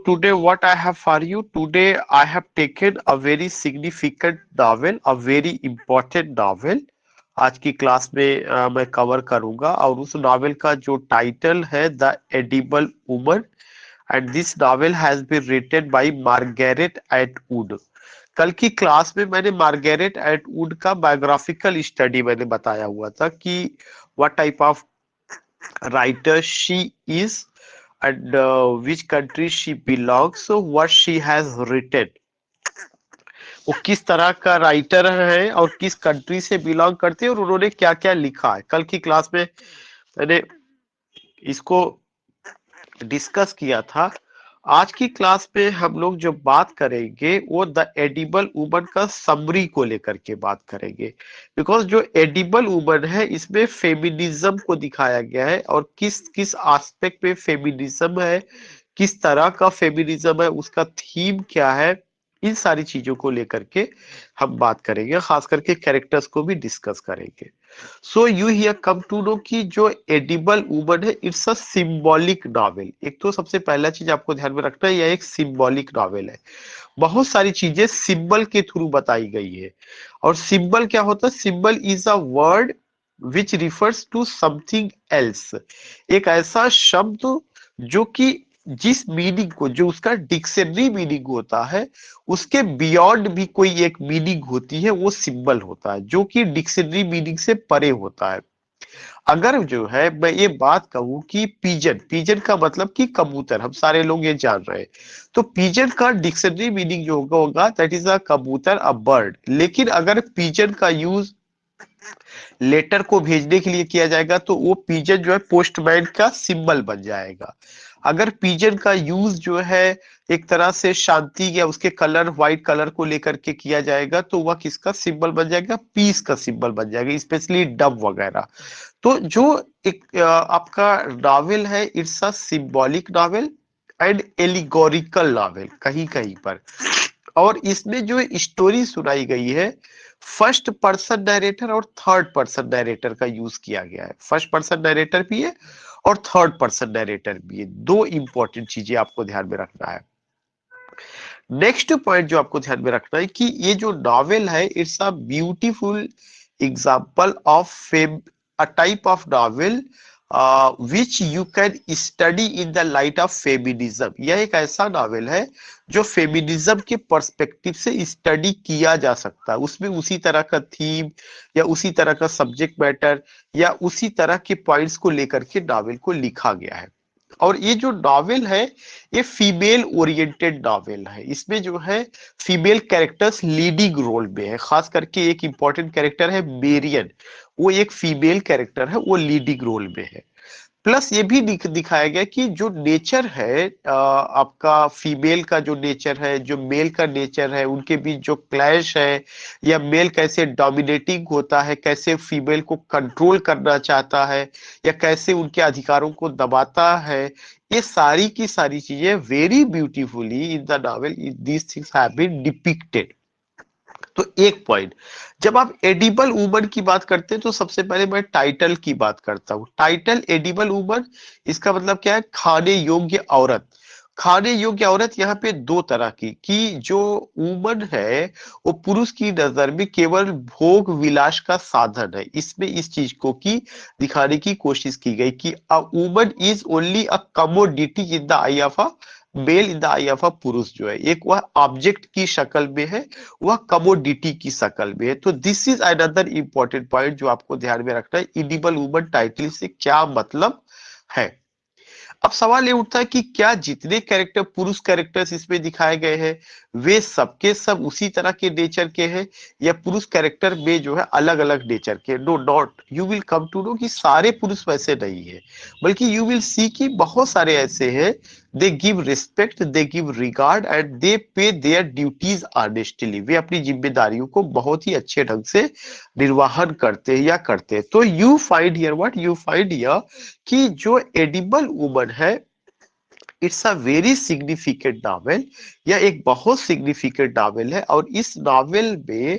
today what I have for you, today I have taken a very significant novel, a very important novel. आज की class में मैं cover करूंगा और उस नॉवेल का जो टाइटल है the edible woman and this novel has been written by Margaret Atwood. कल की क्लास में मैंने मार्गरेट एटवुड का बायोग्राफिकल स्टडी मैंने बताया हुआ था कि what type of writer she is and which country she belongs, so what she has written, वो किस तरह का राइटर है और किस कंट्री से बिलोंग करते हैं और उन्होंने क्या क्या लिखा है। कल की क्लास में मैंने इसको डिस्कस किया था। आज की क्लास में हम लोग जो बात करेंगे वो द एडिबल वुमन का समरी को लेकर के बात करेंगे, बिकॉज जो एडिबल वुमन है इसमें फेमिनिज्म को दिखाया गया है और किस किस एस्पेक्ट में फेमिनिज्म है, किस तरह का फेमिनिज्म है, उसका थीम क्या है, इन सारी चीजों को लेकर के हम बात करेंगे, खास करके कैरेक्टर्स को भी डिस्कस करेंगे। So you here come to know कि जो एडिबल वुमन है इट्स अ सिंबॉलिक नॉवेल। एक तो सबसे पहला चीज आपको ध्यान में रखना है, यह एक सिंबॉलिक नॉवेल है। बहुत सारी चीजें सिंबल के थ्रू बताई गई है। और सिंबल क्या होता है? Symbol is a word which refers to something else. एक ऐसा शब्द जो कि जिस मीनिंग को, जो उसका डिक्शनरी मीनिंग होता है, उसके बियॉन्ड भी कोई एक मीनिंग होती है, वो सिंबल होता है जो कि डिक्शनरी मीनिंग से परे होता है। अगर जो है मैं ये बात कहूं कि पीजन, पीजन का मतलब कि कबूतर, हम सारे लोग ये जान रहे हैं, तो पीजन का डिक्शनरी मीनिंग जो होगा दैट इज अ कबूतर, अ बर्ड। लेकिन अगर पीजन का यूज लेटर को भेजने के लिए किया जाएगा तो वो पीजन जो है पोस्टमैन का सिंबल बन जाएगा। अगर पीजन का यूज जो है एक तरह से शांति या उसके कलर, व्हाइट कलर को लेकर के किया जाएगा तो वह किसका सिंबल बन जाएगा? पीस का सिंबल बन जाएगा, स्पेशली डब वगैरह। तो जो एक आपका नॉवेल है it's a symbolic novel and allegorical novel कहीं कहीं पर। और इसमें जो स्टोरी सुनाई गई है, फर्स्ट पर्सन नरेटर और थर्ड पर्सन नरेटर का यूज किया गया है। फर्स्ट पर्सन नरेटर भी है और थर्ड पर्सन नरेटर भी है। दो इंपॉर्टेंट चीजें आपको ध्यान में रखना है। नेक्स्ट पॉइंट जो आपको ध्यान में रखना है कि ये जो नॉवेल है it's a beautiful example of a type of novel which you can study in the light of feminism. यह एक ऐसा नॉवेल है जो फेमिनिज्म के पर्सपेक्टिव से स्टडी किया जा सकता है। उसमें उसी तरह का थीम या उसी तरह का सब्जेक्ट मैटर या उसी तरह के पॉइंट्स को लेकर के नॉवेल को लिखा गया है। और ये जो नॉवेल है ये फीमेल ओरिएंटेड नॉवेल है। इसमें जो है फीमेल कैरेक्टर्स लीडिंग रोल में है। खास करके एक इंपॉर्टेंट कैरेक्टर है मेरियन, वो एक फीमेल कैरेक्टर है, वो लीडिंग रोल में है। प्लस ये भी दिखाया गया कि जो नेचर है आपका फीमेल का जो नेचर है, जो मेल का नेचर है, उनके बीच जो क्लैश है, या मेल कैसे डोमिनेटिंग होता है, कैसे फीमेल को कंट्रोल करना चाहता है, या कैसे उनके अधिकारों को दबाता है, ये सारी की सारी चीजें very beautifully in the novel these things have been depicted. तो एक पॉइंट, जब आप एडिबल वुमन की बात करते हैं तो सबसे पहले मैं टाइटल की बात करता हूं। टाइटल एडिबल वुमन, इसका मतलब क्या है? खाने योग्य औरत। खाने योग्य औरत यहाँ पे दो तरह की, कि जो वुमन है वो पुरुष की नजर में केवल भोग विलास का साधन है। इसमें इस चीज को की दिखाने की कोशिश की गई कि a woman is only a commodity in the eye of a male, in the eye of a पुरुष जो है एक वह ऑब्जेक्ट की शक्ल में है, वह कमोडिटी की शक्ल में है। तो this is another important point जो आपको ध्यान में रखना है, एडिबल वुमन टाइटल से क्या मतलब है। अब सवाल ये उठता है कि क्या जितने कैरेक्टर पुरुष कैरेक्टर्स इसमें दिखाए गए हैं वे सबके सब उसी तरह के नेचर के हैं, या पुरुष कैरेक्टर में जो है अलग अलग नेचर के? No not, you will come to know कि सारे पुरुष वैसे नहीं है, बल्कि यू विल सी कि बहुत सारे ऐसे हैं, they give respect, they give regard and they पे देयर ड्यूटीज ऑनेस्टली। वे अपनी जिम्मेदारियों को बहुत ही अच्छे ढंग से निर्वाहन करते हैं या करते हैं। तो you find here what you find here कि जो एडिबल वुमन है it's a very significant novel, या एक बहुत सिग्निफिकेंट नॉवेल है। और इस नॉवेल में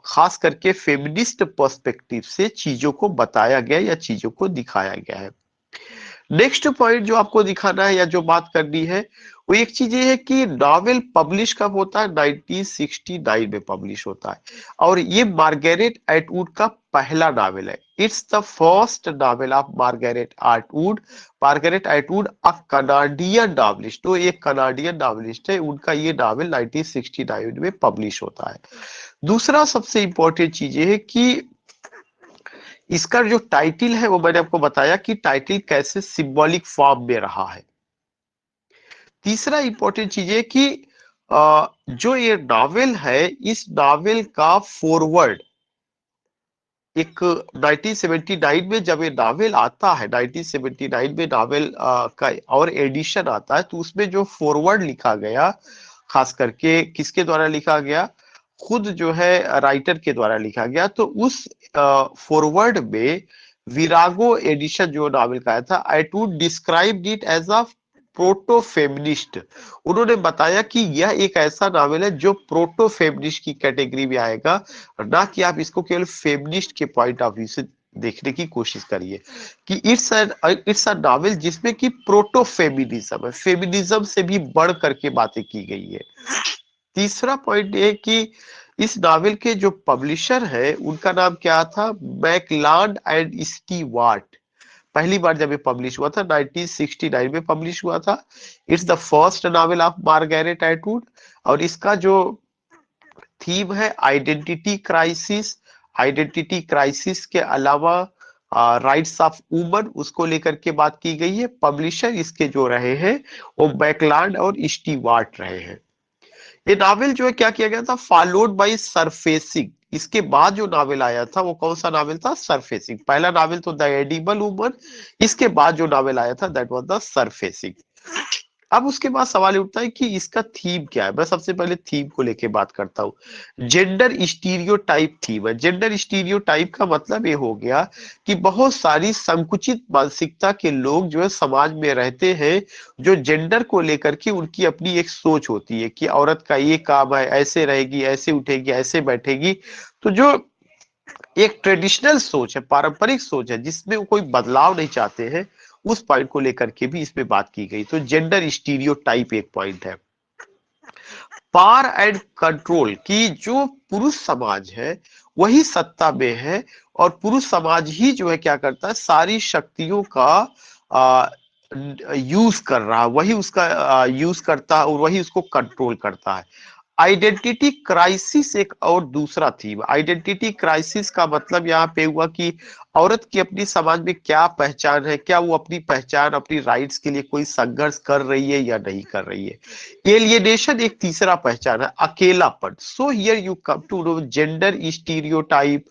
खास करके फेमिनिस्ट पर्सपेक्टिव से चीजों को बताया गया या चीजों को दिखाया गया है। नेक्स्ट पॉइंट जो आपको दिखाना है या जो बात करनी है वो एक चीज ये है कि नॉवेल पब्लिश कब होता है, 1969 में पब्लिश होता है, और ये मार्गरेट एटवुड का पहला नॉवेल है। It's the first novel of Margaret Atwood. Margaret Atwood a Canadian novelist, तो एक कनाडियन नॉवलिस्ट है, उनका ये नॉवेल 1969 में पब्लिश होता है। दूसरा सबसे इंपॉर्टेंट चीज ये है कि इसका जो टाइटल है वो मैंने आपको बताया कि टाइटल कैसे सिंबॉलिक फॉर्म में रहा है। तीसरा इंपॉर्टेंट चीज है कि जो ये नॉवेल है, इस नॉवेल का फॉरवर्ड एक 1979 में जब ये नॉवेल आता है, 1979 में नॉवेल का और एडिशन आता है, तो उसमें जो फॉरवर्ड लिखा गया, खास करके किसके द्वारा लिखा गया, खुद जो है राइटर के द्वारा लिखा गया। तो उस फॉरवर्ड में विरागो एडिशन जो नॉवेल का आया था, I would describe it as a proto feminist. उन्होंने बताया कि यह एक ऐसा नॉवेल है जो प्रोटो फेमिनिस्ट की कैटेगरी में आएगा, ना कि आप इसको केवल फेमिनिस्ट के पॉइंट ऑफ व्यू से देखने की कोशिश करिए कि इट्स अ नॉवेल जिसमें कि प्रोटो फेमिनिज्म है, फेमिनिज्म से भी बढ़ करके बातें की गई है। तीसरा पॉइंट ये कि इस नॉवेल के जो पब्लिशर है उनका नाम क्या था, मैकलैंड एंड स्टीवार्ट। पहली बार जब ये पब्लिश हुआ था 1969 में पब्लिश हुआ था। It's the first novel of Margaret Atwood, और इसका जो थीम है आइडेंटिटी क्राइसिस। आइडेंटिटी क्राइसिस के अलावा राइट्स ऑफ वुमन, उसको लेकर के बात की गई है। पब्लिशर इसके जो रहे हैं वो मैकलैंड और स्टीवार्ट रहे हैं। ये नावल जो है क्या किया गया था, फॉलोड बाय सरफेसिंग। इसके बाद जो नावल आया था वो कौन सा नावल था, सरफेसिंग। पहला नावल तो द एडिबल वुमन, इसके बाद जो नावल आया था दैट वाज द सरफेसिंग। अब उसके बाद सवाल उठता है कि इसका थीम क्या है। मैं सबसे पहले थीम को लेके बात करता हूँ। जेंडर स्टीरियोटाइप थीम है। जेंडर स्टीरियोटाइप का मतलब ये हो गया कि बहुत सारी संकुचित मानसिकता के लोग जो है समाज में रहते हैं, जो जेंडर को लेकर के उनकी अपनी एक सोच होती है कि औरत का ये काम है, ऐसे रहेगी, ऐसे उठेगी, ऐसे बैठेगी। तो जो एक ट्रेडिशनल सोच है, पारंपरिक सोच है, जिसमें वो कोई बदलाव नहीं चाहते हैं, उस पॉइंट को लेकर के भी इसमें बात की गई। तो जेंडर स्टीरियोटाइप एक पॉइंट है। पावर एंड कंट्रोल की जो पुरुष समाज है वही सत्ता में है, और पुरुष समाज ही जो है क्या करता है, सारी शक्तियों का यूज कर रहा है, वही उसका यूज करता है और वही उसको कंट्रोल करता है। आइडेंटिटी क्राइसिस एक और दूसरा थीम। आइडेंटिटी क्राइसिस का मतलब यहाँ पे हुआ कि औरत की अपनी समाज में क्या पहचान है, क्या वो अपनी पहचान, अपनी राइट्स के लिए कोई संघर्ष कर रही है या नहीं कर रही है। एलियनेशन एक तीसरा पहचान है, अकेलापन। So here you come to know gender stereotype,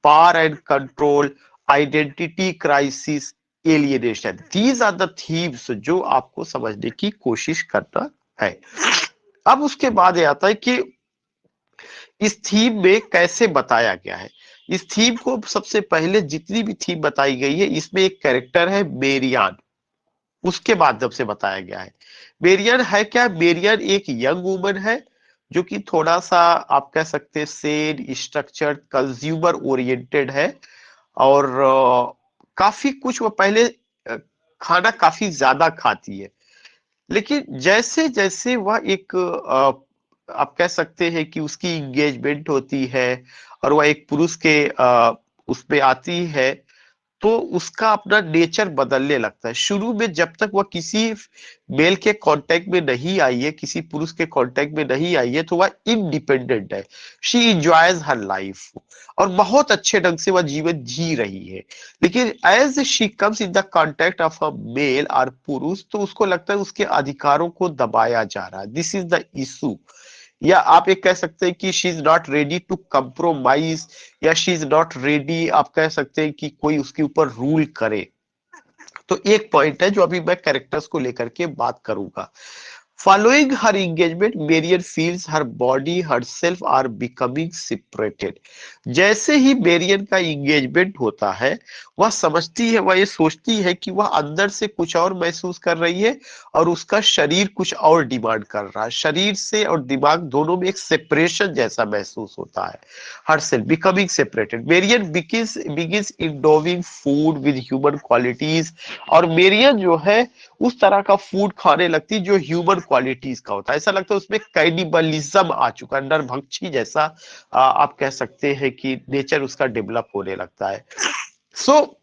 power and control, identity crisis, alienation. These are the themes जो आपको समझने की कोशिश करना है। अब उसके बाद ये आता है कि इस थीम में कैसे बताया गया है। इस थीम को सबसे पहले जितनी भी थीम बताई गई है, इसमें एक कैरेक्टर है मेरियान, उसके बाद जब से बताया गया है। मेरियन है क्या, मेरियन एक यंग वुमन है जो कि थोड़ा सा आप कह सकते हैं सेड, स्ट्रक्चर्ड, कंज्यूमर ओरिएंटेड है, और काफी कुछ वो पहले खाना काफी ज्यादा खाती है। लेकिन जैसे जैसे वह एक आप कह सकते हैं कि उसकी एंगेजमेंट होती है और वह एक पुरुष के उसमें आती है, तो उसका अपना नेचर बदलने लगता है। शुरू में जब तक वह किसी मेल के कांटेक्ट में नहीं आई है, किसी पुरुष के कांटेक्ट में नहीं आई है, तो वह इंडिपेंडेंट है। शी इंजॉयज हर लाइफ, और बहुत अच्छे ढंग से वह जीवन जी रही है। लेकिन as she comes in the contact of a male और पुरुष, तो उसको लगता है उसके अधिकारों को दबाया जा रहा है। This is the issue. या आप एक कह सकते हैं कि she is not ready to compromise, या शी इज नॉट रेडी, आप कह सकते हैं कि कोई उसके ऊपर रूल करे। तो एक पॉइंट है जो अभी मैं कैरेक्टर्स को लेकर के बात करूंगा। Following her engagement, Marian feels her body, herself are becoming separated. जैसे ही मेरियन का इंगेजमेंट होता है, वह समझती है, वह ये सोचती है कि वह अंदर से कुछ और महसूस कर रही है और उसका शरीर कुछ और डिमांड कर रहा है। शरीर से और दिमाग दोनों में एक सेपरेशन जैसा महसूस होता है। herself becoming separated. Marian begins endowing food with human qualities, और मेरियन जो है उस तरह का फूड खाने लगती जो ह्यूमन क्वालिटीज का होता है। ऐसा लगता है उसमें कैनिबलिज्म आ चुका है, नरभक्षी जैसा आप कह सकते हैं कि नेचर उसका डेवलप होने लगता है। So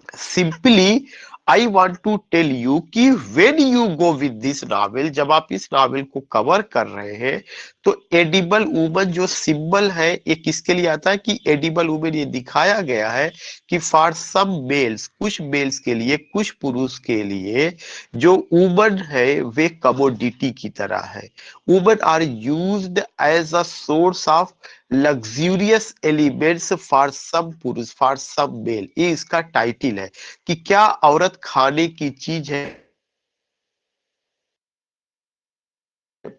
simply I want to tell you कि when you go with this novel, जब आप इस नॉवेल को कवर कर रहे हैं, तो एडिबल वुमन जो सिंबल है ये किसके लिए आता है कि एडिबल वुमन ये दिखाया गया है कि फॉर सम मेल्स, कुछ मेल्स के लिए, कुछ पुरुष के लिए जो वुमन है वे कमोडिटी की तरह है। Woman are used as a source of luxurious elements for some पुरुष, फॉर सम मेल, ये इसका टाइटल है कि क्या औरत खाने की चीज है।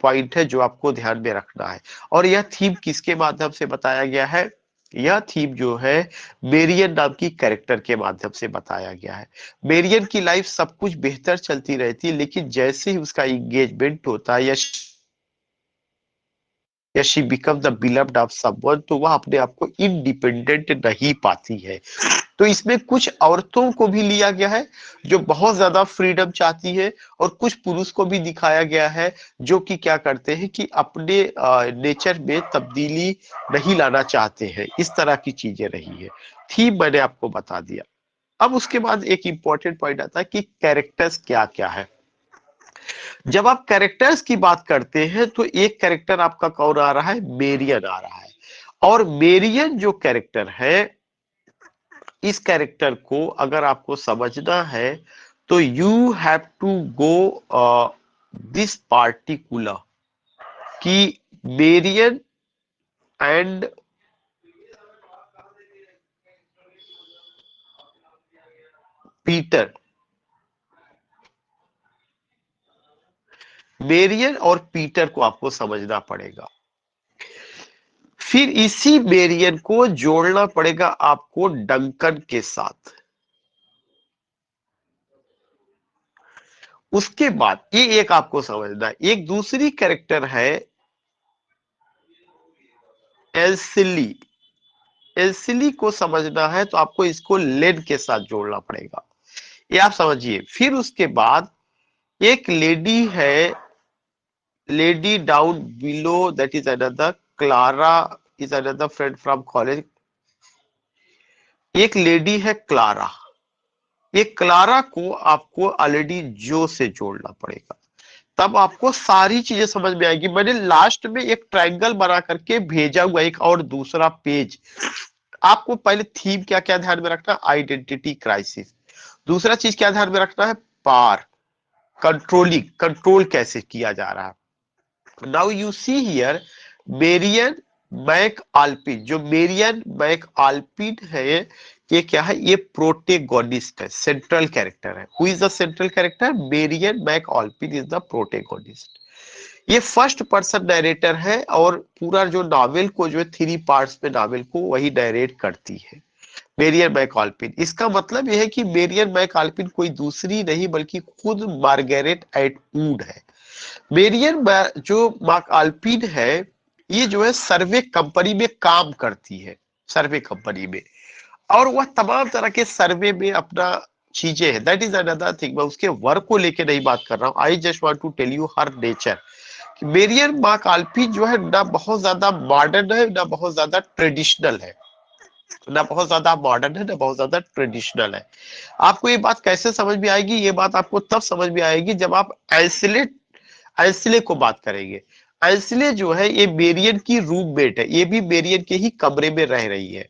पॉइंट है जो आपको ध्यान में रखना है। और यह थीम किसके माध्यम से बताया गया है? यह थीम जो है मेरियन नाम की कैरेक्टर के माध्यम से बताया गया है। मेरियन की लाइफ सब कुछ बेहतर चलती रहती है, लेकिन जैसे ही उसका एंगेजमेंट होता है या she become the beloved of someone, तो वह अपने आप को इंडिपेंडेंट नहीं पाती है। तो इसमें कुछ औरतों को भी लिया गया है जो बहुत ज्यादा फ्रीडम चाहती है, और कुछ पुरुष को भी दिखाया गया है जो कि क्या करते हैं कि अपने नेचर में तब्दीली नहीं लाना चाहते हैं। इस तरह की चीजें रही है। थीम मैंने आपको बता दिया। अब उसके बाद एक इंपॉर्टेंट पॉइंट आता है कि कैरेक्टर्स क्या क्या है। जब आप कैरेक्टर्स की बात करते हैं तो एक कैरेक्टर आपका कौन आ रहा है? मेरियन आ रहा है। और मेरियन जो कैरेक्टर है, इस कैरेक्टर को अगर आपको समझना है तो you have to go this particular कि मेरियन एंड पीटर, मेरियन और पीटर को आपको समझना पड़ेगा। फिर इसी मेरियन को जोड़ना पड़ेगा आपको डंकन के साथ। उसके बाद ये एक आपको समझना है, एक दूसरी कैरेक्टर है एल्सिली। एल्सिली को समझना है तो आपको इसको लेन के साथ जोड़ना पड़ेगा, ये आप समझिए। फिर उसके बाद एक लेडी है, lady down below, that is another Clara, is another friend from college. एक लेडी है क्लारा, ये क्लारा को आपको ऑलरेडी जो से जोड़ना पड़ेगा, तब आपको सारी चीजें समझ में आएगी। मैंने लास्ट में एक ट्रायंगल बना करके भेजा हुआ एक और दूसरा पेज। आपको पहले थीम क्या क्या ध्यान में रखना? Identity crisis. दूसरा चीज क्या ध्यान में रखना है? पार, कंट्रोलिंग, कंट्रोल कैसे किया जा रहा है। Now you see here Marian MacAlpin, जो मेरियन मैक आल्पिन है ये क्या है? ये प्रोटेगोनिस्ट है, सेंट्रल कैरेक्टर है। Who is the central character? Marian MacAlpin is the protagonist. ये फर्स्ट पर्सन नरेटर है और पूरा जो नॉवेल को जो है 3 पार्ट्स में नॉवेल को वही नरेट करती है, मेरियन मैकऑल्पिन। इसका मतलब यह है कि मेरियन मैकऑल्पिन कोई दूसरी नहीं बल्कि खुद मार्गरेट एटवुड है। मेरियन जो मैकऑल्पिन है ये जो है सर्वे कंपनी में काम करती है, सर्वे कंपनी में, और वह तमाम तरह के सर्वे में अपना चीजें है। That is another thing. मैं उसके वर्क को लेके नहीं बात कर रहा हूँ, I just want to tell you her nature. Marian MacAlpin जो है ना बहुत ज्यादा मॉडर्न है ना बहुत ज्यादा ट्रेडिशनल है, ना बहुत ज्यादा मॉडर्न है ना बहुत ज्यादा ट्रेडिशनल है। आपको ये बात कैसे समझ में आएगी? ये बात आपको तब समझ में आएगी जब आप एल्सिले को बात करेंगे। एल्सिले जो है ये मेरियन की रूममेट है, ये भी मेरियन के ही कमरे में रह रही है,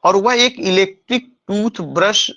और वह एक इलेक्ट्रिक टूथ ब्रश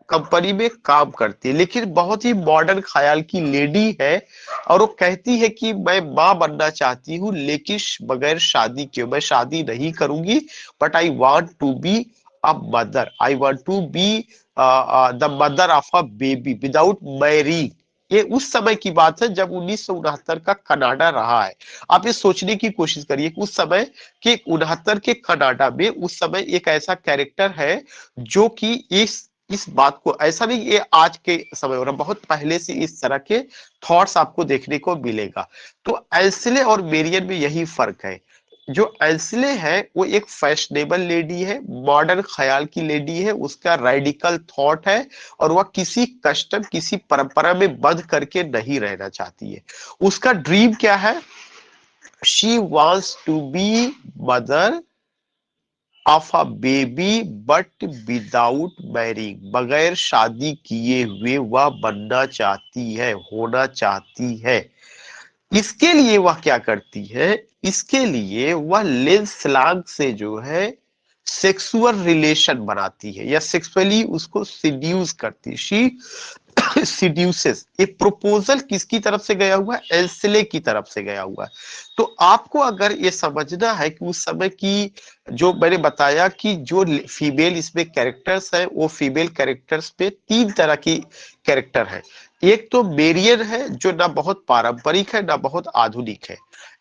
कंपनी में काम करती है, लेकिन बहुत ही मॉडर्न ख्याल की लेडी है। और वो कहती है कि मैं मां बनना चाहती हूँ लेकिन बगैर शादी के, मैं शादी नहीं करूंगी, but I want to be a mother, I want to be the mother of a baby without marrying. ये उस समय की बात है जब 1969 का कनाडा रहा है। आप ये सोचने की कोशिश करिए कि उस समय के 69 के कनाडा में उस समय एक ऐसा कैरेक्टर है जो कि इस बात को, ऐसा नहीं ये आज के समय हो रहा, बहुत पहले से इस तरह के थॉट्स आपको देखने को मिलेगा। तो एल्सिले और मेरियन में यही फर्क है। जो एंसले है वो एक फैशनेबल लेडी है, मॉडर्न ख्याल की लेडी है, उसका रेडिकल थॉट है और वह किसी कस्टम, किसी परंपरा में बंद करके नहीं रहना चाहती है। उसका ड्रीम क्या है? She wants to be mother of a baby but without marrying, बगैर शादी किए हुए वह बनना चाहती है, होना चाहती है। इसके लिए वह क्या करती है? इसके लिए वह लेंस स्लैंग से जो है सेक्सुअल रिलेशन बनाती है या सेक्सुअली उसको सिड्यूस करती है। शी सिड्यूसेस। ये प्रपोजल किसकी तरफ से गया हुआ है? एल्सले की तरफ से गया हुआ है। तो आपको अगर ये समझना है कि उस समय की, जो मैंने बताया कि जो फीमेल इसमें कैरेक्टर्स है, वो फीमेल कैरेक्टर्स पे तीन तरह की कैरेक्टर है। एक तो मेरियन है जो ना बहुत पारंपरिक है ना बहुत आधुनिक है।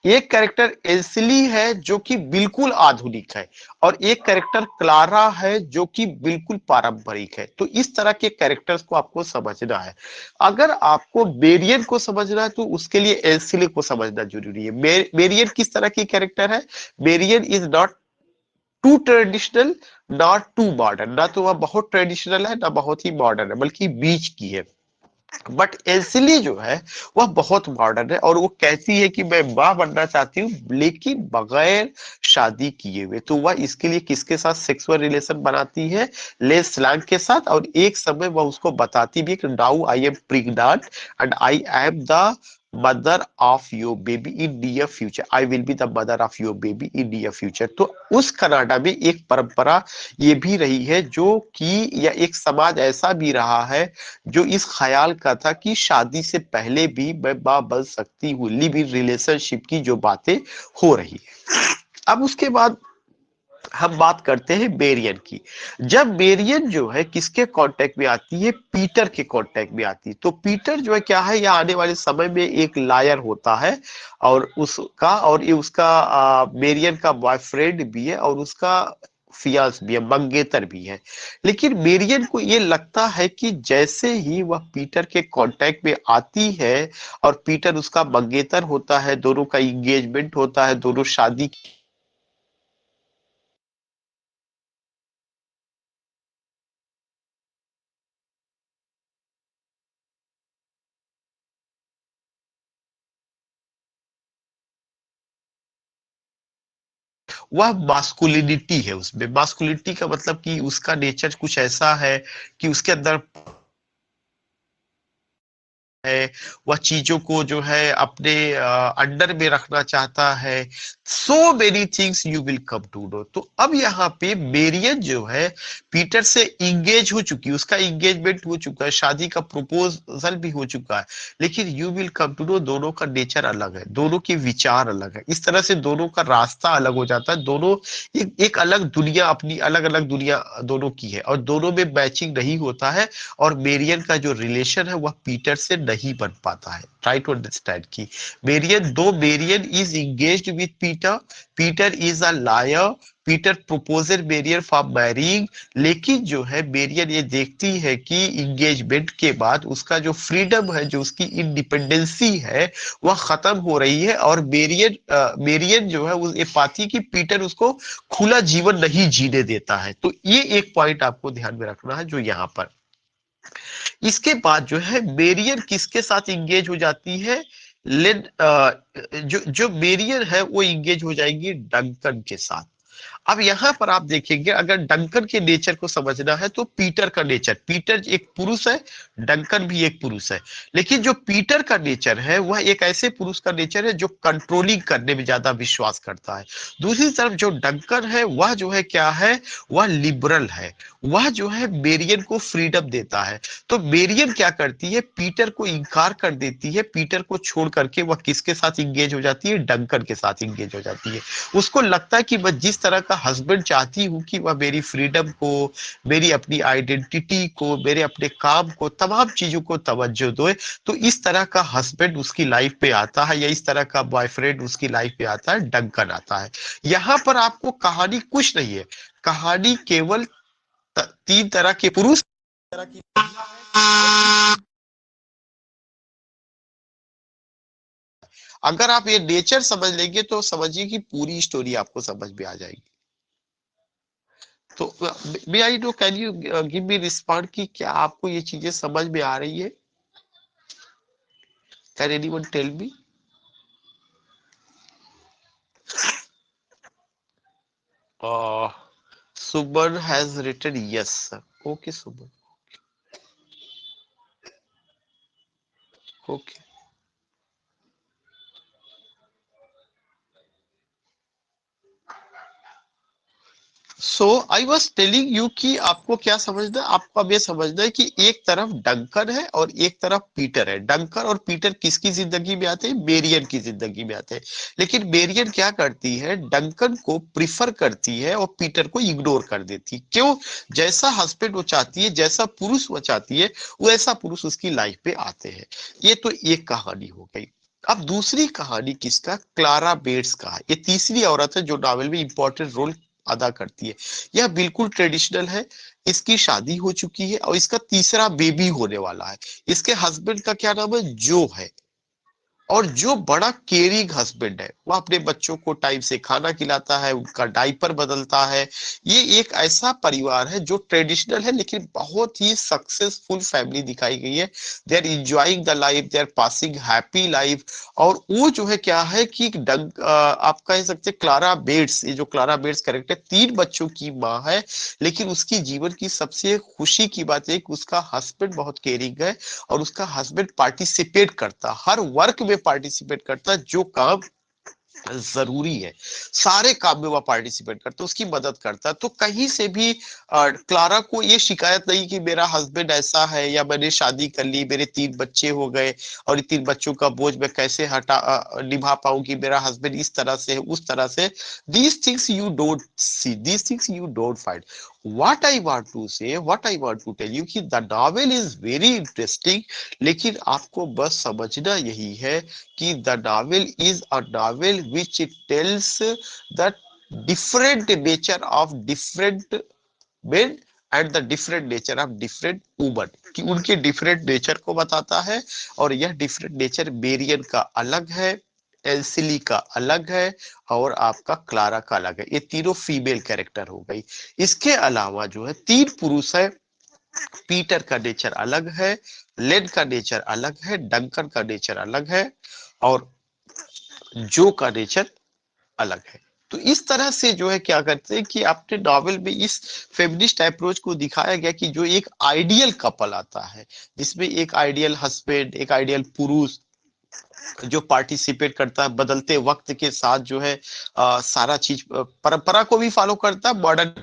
एक कैरेक्टर एल्सली है जो कि बिल्कुल आधुनिक है, और एक कैरेक्टर क्लारा है जो कि बिल्कुल पारंपरिक है। तो इस तरह के कैरेक्टर्स को आपको समझना है। अगर आपको बेरियन को समझना है तो उसके लिए एल्सिले को समझना जरूरी है। बेरियन किस तरह की कैरेक्टर है? बेरियन is not too traditional, not too modern. ना तो वह बहुत ट्रेडिशनल है ना बहुत ही मॉडर्न है, बल्कि बीच की है। बट एल्सिली जो है वह बहुत मॉडर्न है, और वो कहती है कि मैं मां बनना चाहती हूँ लेकिन बगैर शादी किए हुए। तो वह इसके लिए किसके साथ सेक्सुअल रिलेशन बनाती है? ले स्लैंग के साथ। और एक समय वह उसको बताती भी है कि now I am pregnant and I am the mother of your baby in near future, I will be the mother of your baby in near future. तो उस कनाडा में एक परंपरा ये भी रही है, जो कि, या एक समाज ऐसा भी रहा है जो इस ख्याल का था कि शादी से पहले भी मैं मां बन सकती हूँ। लिव इन रिलेशनशिप की जो बातें हो रही है। अब उसके बाद हम बात करते हैं बेरियन की। जब बेरियन जो है किसके कांटेक्ट में आती है? पीटर के कांटेक्ट में आती है। तो पीटर जो है क्या है, या आने वाले समय में एक लायर होता है, और ये उसका बेरियन का बॉयफ्रेंड भी है और उसका फियांस भी है, मंगेतर भी है। लेकिन बेरियन को ये लगता है कि जैसे ही वह पीटर के कांटेक्ट में आती है और पीटर उसका मंगेतर होता है, दोनों का इंगेजमेंट होता है, दोनों शादी, वह मास्कुलिनिटी है। उसमें मास्कुलिनिटी का मतलब कि उसका नेचर कुछ ऐसा है कि उसके अंदर है, वह चीजों को जो है अपने अंडर में रखना चाहता है। So many things you will come to know. तो अब यहाँ पे मेरियन जो है पीटर से इंगेज हो चुकी है, उसका इंगेजमेंट हो चुका है, शादी का प्रपोजल भी हो चुका है। लेकिन you will come to know, दोनों का नेचर अलग है, दोनों के विचार अलग है। इस तरह से दोनों का रास्ता अलग हो जाता है। दोनों एक अलग दुनिया, अपनी अलग अलग दुनिया दोनों की है, और दोनों में मैचिंग नहीं होता है। और मेरियन का जो रिलेशन है वह पीटर से नहीं बन पाता है। ट्राई टू अंडरस्टैंड की Marian is engaged with Peter, Peter is a liar, Peter proposed Marian for marrying. लेकिन जो है मेरियन ये देखती है कि इंगेजमेंट के बाद उसका जो फ्रीडम है, जो उसकी इंडिपेंडेंसी है, वह खत्म हो रही है। और मेरियन जो है वो ये पाती है कि पीटर उसको खुला जीवन नहीं जीने देता है। तो ये एक पॉइंट आपको ध्यान में रखना है जो यहाँ पर। इसके बाद जो है बेरियर किसके साथ इंगेज हो जाती है? लेन जो जो बेरियर है वो इंगेज हो जाएगी डंकन के साथ। अब यहां पर आप देखेंगे, अगर डंकन के नेचर को समझना है तो पीटर का नेचर, पीटर एक पुरुष है, डंकन भी एक पुरुष है। लेकिन जो पीटर का नेचर है वह एक ऐसे पुरुष का नेचर है जो कंट्रोलिंग करने में ज्यादा विश्वास करता है। दूसरी तरफ जो डंकन है वह जो है क्या है, वह लिबरल है। वह जो है बेरियन को फ्रीडम देता है। तो बेरियन क्या करती है, पीटर को इनकार कर देती है, पीटर को छोड़ करके वह किसके साथ इंगेज हो जाती है? डंकन के साथ इंगेज हो जाती है। उसको लगता है कि मैं जिस तरह का हस्बैंड चाहती हूँ कि वह मेरी फ्रीडम को, मेरी अपनी आइडेंटिटी को, मेरे अपने काम को, तमाम चीजों को तवज्जो दे, तो इस तरह का हस्बैंड उसकी लाइफ में आता है, या इस तरह का बॉयफ्रेंड उसकी लाइफ में आता है, डंकन आता है। यहाँ पर आपको कहानी कुछ नहीं है, कहानी केवल तीन तरह के पुरुष, तरह की अगर आप ये नेचर समझ लेंगे तो समझिए कि पूरी स्टोरी आपको समझ में आ जाएगी। तो may I know, can you give me respond कि क्या आपको ये चीजें समझ में आ रही है? Can anyone tell me? Suman has written yes. Okay, Suman. Okay. So I was telling you कि आपको क्या समझना है, आपको अब ये समझना है कि एक तरफ डंकन है और एक तरफ पीटर है। डंकन और पीटर किसकी जिंदगी में आते हैं? मेरियन की जिंदगी में आते हैं। लेकिन मेरियन क्या करती है? डंकन को प्रिफर करती है और पीटर को इग्नोर कर देती। क्यों? जैसा हस्बैंड वो चाहती है, जैसा पुरुष वो चाहती है, वैसा पुरुष उसकी लाइफ पे आते हैं। ये तो एक कहानी हो गई। अब दूसरी कहानी किसका? क्लारा बेट्स का है। ये तीसरी औरत है जो नॉवेल में इंपॉर्टेंट रोल अदा करती है। यह बिल्कुल ट्रेडिशनल है। इसकी शादी हो चुकी है और इसका तीसरा बेबी होने वाला है। इसके हस्बैंड का क्या नाम है? जो है। और जो बड़ा केयरिंग हस्बैंड है, वो अपने बच्चों को टाइम से खाना खिलाता है, उनका डायपर बदलता है। ये एक ऐसा परिवार है जो ट्रेडिशनल है लेकिन बहुत ही सक्सेसफुल फैमिली दिखाई गई है। They are enjoying the life, they are passing happy life. और वो जो है क्या है कि आप कह सकते हैं क्लारा बेट्स, ये जो क्लारा बेट्स कैरेक्टर 3 बच्चों की माँ है। लेकिन उसकी जीवन की सबसे खुशी की बात है कि उसका हस्बैंड बहुत केयरिंग है और उसका हस्बैंड पार्टिसिपेट करता, हर वर्क में पार्टिसिपेट करता, जो काम जरूरी है सारे काम में वह पार्टिसिपेट करता, उसकी मदद करता। तो कहीं से भी क्लारा को ये शिकायत नहीं कि मेरा हस्बैंड ऐसा है या मैंने शादी कर ली, मेरे 3 बच्चे हो गए और 3 बच्चों का बोझ मैं कैसे निभा पाऊंगी, मेरा हस्बैंड इस तरह से है, उस तरह से। These things you don't see, these things you don't find. what I want to say, what I want to tell you कि the novel is very interesting, लेकिन आपको बस समझना यही है कि the novel is a novel which tells the different nature of different main and the different nature of different woman, कि उनके डिफरेंट नेचर को बताता है। और यह डिफरेंट नेचर मेरियन का अलग है, एल्सिली का अलग है और आपका क्लारा का अलग है। ये तीनों फीमेल कैरेक्टर हो गई। इसके अलावा जो है 3 पुरुष है। पीटर का नेचर अलग है, लेन का नेचर अलग है, डंकन का नेचर अलग है और जो का नेचर अलग है। तो इस तरह से जो है क्या करते हैं कि आपने नॉवेल में इस फेमिनिस्ट अप्रोच को दिखाया गया कि जो एक आइडियल कपल आता है, जिसमें एक आइडियल हस्बैंड, एक आइडियल पुरुष जो पार्टिसिपेट करता है, बदलते वक्त के साथ जो है सारा चीज परंपरा को भी फॉलो करता है। मॉडर्न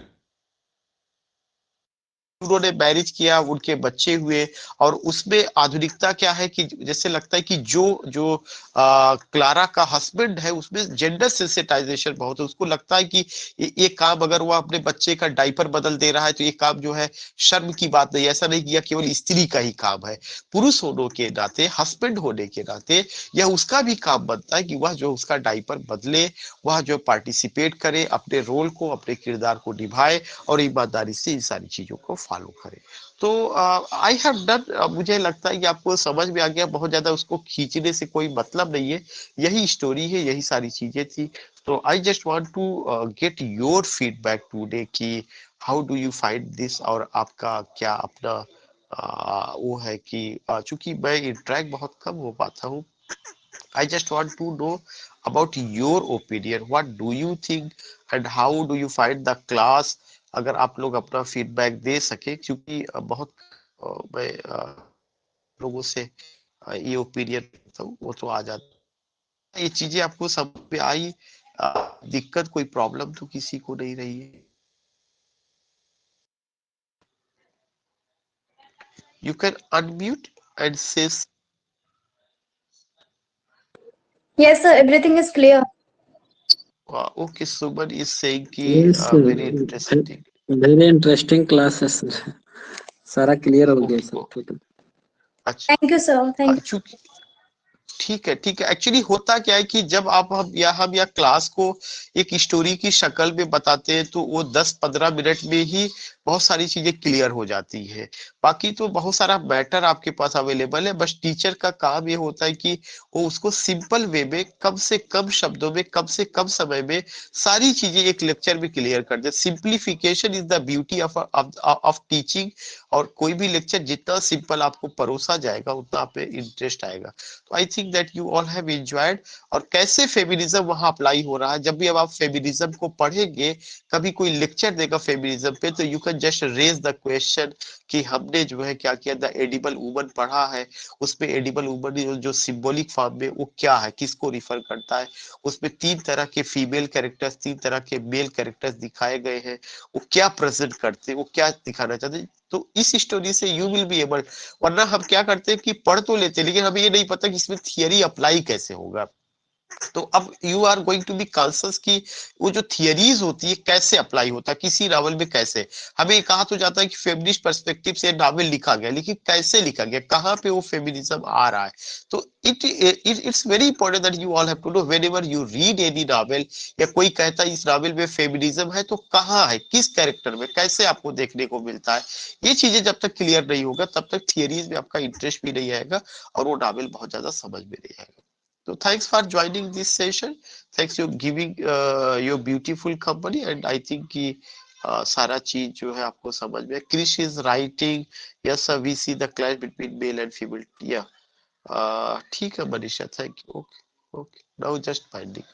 उन्होंने मैरिज किया, उनके बच्चे हुए और उसमें आधुनिकता क्या है कि जैसे लगता है कि जो जो क्लारा का हस्बैंड है उसमें जेंडर सेंसिटाइजेशन बहुत है। उसको लगता है कि ये काम अगर वो अपने बच्चे का डायपर बदल दे रहा है तो ये काम जो है शर्म की बात नहीं, ऐसा नहीं किया केवल स्त्री का ही काम है। पुरुष होने के नाते, हस्बैंड होने के नाते यह उसका भी काम बनता है कि वह जो उसका डायपर बदले, वह जो पार्टिसिपेट करे, अपने रोल को, अपने किरदार को निभाए और ईमानदारी से इन सारी चीजों को फॉलो करें। तो आई हैव डन, मुझे लगता है कि आपको समझ में आ गया। बहुत ज्यादा उसको खींचने से कोई मतलब नहीं है, यही स्टोरी है, यही सारी चीजें थी। तो I just want to get your feedback today कि how do you find this, और आपका क्या अपना वो है कि चूंकि मैं इंटरेक्ट बहुत कम हो पाता हूँ, I just want to know about your opinion. What do you think and how do you find the class? अगर आप लोग अपना फीडबैक दे सके, क्योंकि बहुत मैं लोगों से ये ओपिनियन करता हूँ, वो तो आ जाता है। ये चीजें आपको समझ में आई? दिक्कत कोई प्रॉब्लम तो किसी को नहीं रही है? You can unmute and say, Yes, sir, everything is clear. okay, Suman is saying कि Yes, very interesting. very interesting classes. सारा क्लियर हो गया Okay, सब टोटल। अच्छा। Thank you, sir. Thank you. चूंकि ठीक है, ठीक है। एक्चुअली होता क्या है कि जब आप हम या क्लास को एक स्टोरी की शक्ल में बताते हैं तो वो 10-15 मिनट में ही बहुत सारी चीजें क्लियर हो जाती हैं। बाकी तो बहुत सारा मैटर आपके पास अवेलेबल है, बस टीचर का काम ये होता है कि वो उसको सिंपल वे में कम से कम शब्दों में कम से कम समय में सारी चीजें एक लेक्चर में क्लियर कर दे। Simplification is the beauty of teaching. और कोई भी लेक्चर जितना सिंपल आपको परोसा जाएगा उतना आप में इंटरेस्ट आएगा। तो I think that you all have enjoyed. और कैसे फेमिनिज्म वहां अप्लाई हो रहा है, जब भी अब आप फेमिनिज्म को पढ़ेंगे, कभी कोई लेक्चर देगा फेमिनिज्म पे, तो you can just raise the question कि हमने जो है क्या किया, द एडिबल वुमन पढ़ा है, उसमें एडिबल वुमन जो सिंबॉलिक फॉर्म में वो क्या है, किसको रिफर करता है। उसमें 3 तरह के फीमेल कैरेक्टर्स, 3 तरह के मेल कैरेक्टर्स दिखाए गए हैं, वो क्या प्रेजेंट करते हैं, वो क्या दिखाना चाहते हैं। तो इस स्टोरी से यू विल बी एबल। वरना हम क्या करते हैं कि पढ़ तो लेते हैं लेकिन हमें ये नहीं पता कि इसमें थियरी अप्लाई कैसे होगा। तो अब you are going to be conscious कि वो जो थियरीज होती है कैसे अप्लाई होता है किसी नॉवल में, कैसे हमें कहा तो जाता है कि फेमिनिस्ट पर्सपेक्टिव से नॉवल लिखा गया, लेकिन कैसे लिखा गया, कहाँ पे वो फेमिनिज्म आ रहा है। तो it's very important that you all have to know whenever you read any novel, या कोई कहता है इस नॉवल में फेमिनिज्म है, तो कहाँ है, किस कैरेक्टर में, कैसे आपको देखने को मिलता है। ये चीजें जब तक क्लियर नहीं होगा तब तक थियरीज में आपका इंटरेस्ट भी नहीं आएगा और वो नॉवल बहुत ज्यादा समझ में नहीं आएगा। So thanks for joining this session. Thanks for giving your beautiful company and I think कि सारा चीज जो है आपको समझ में। Krish is writing yes sir, we see the clash between male and female. Yeah. ठीक है Manisha, thank you. Okay. Okay. Now just finding.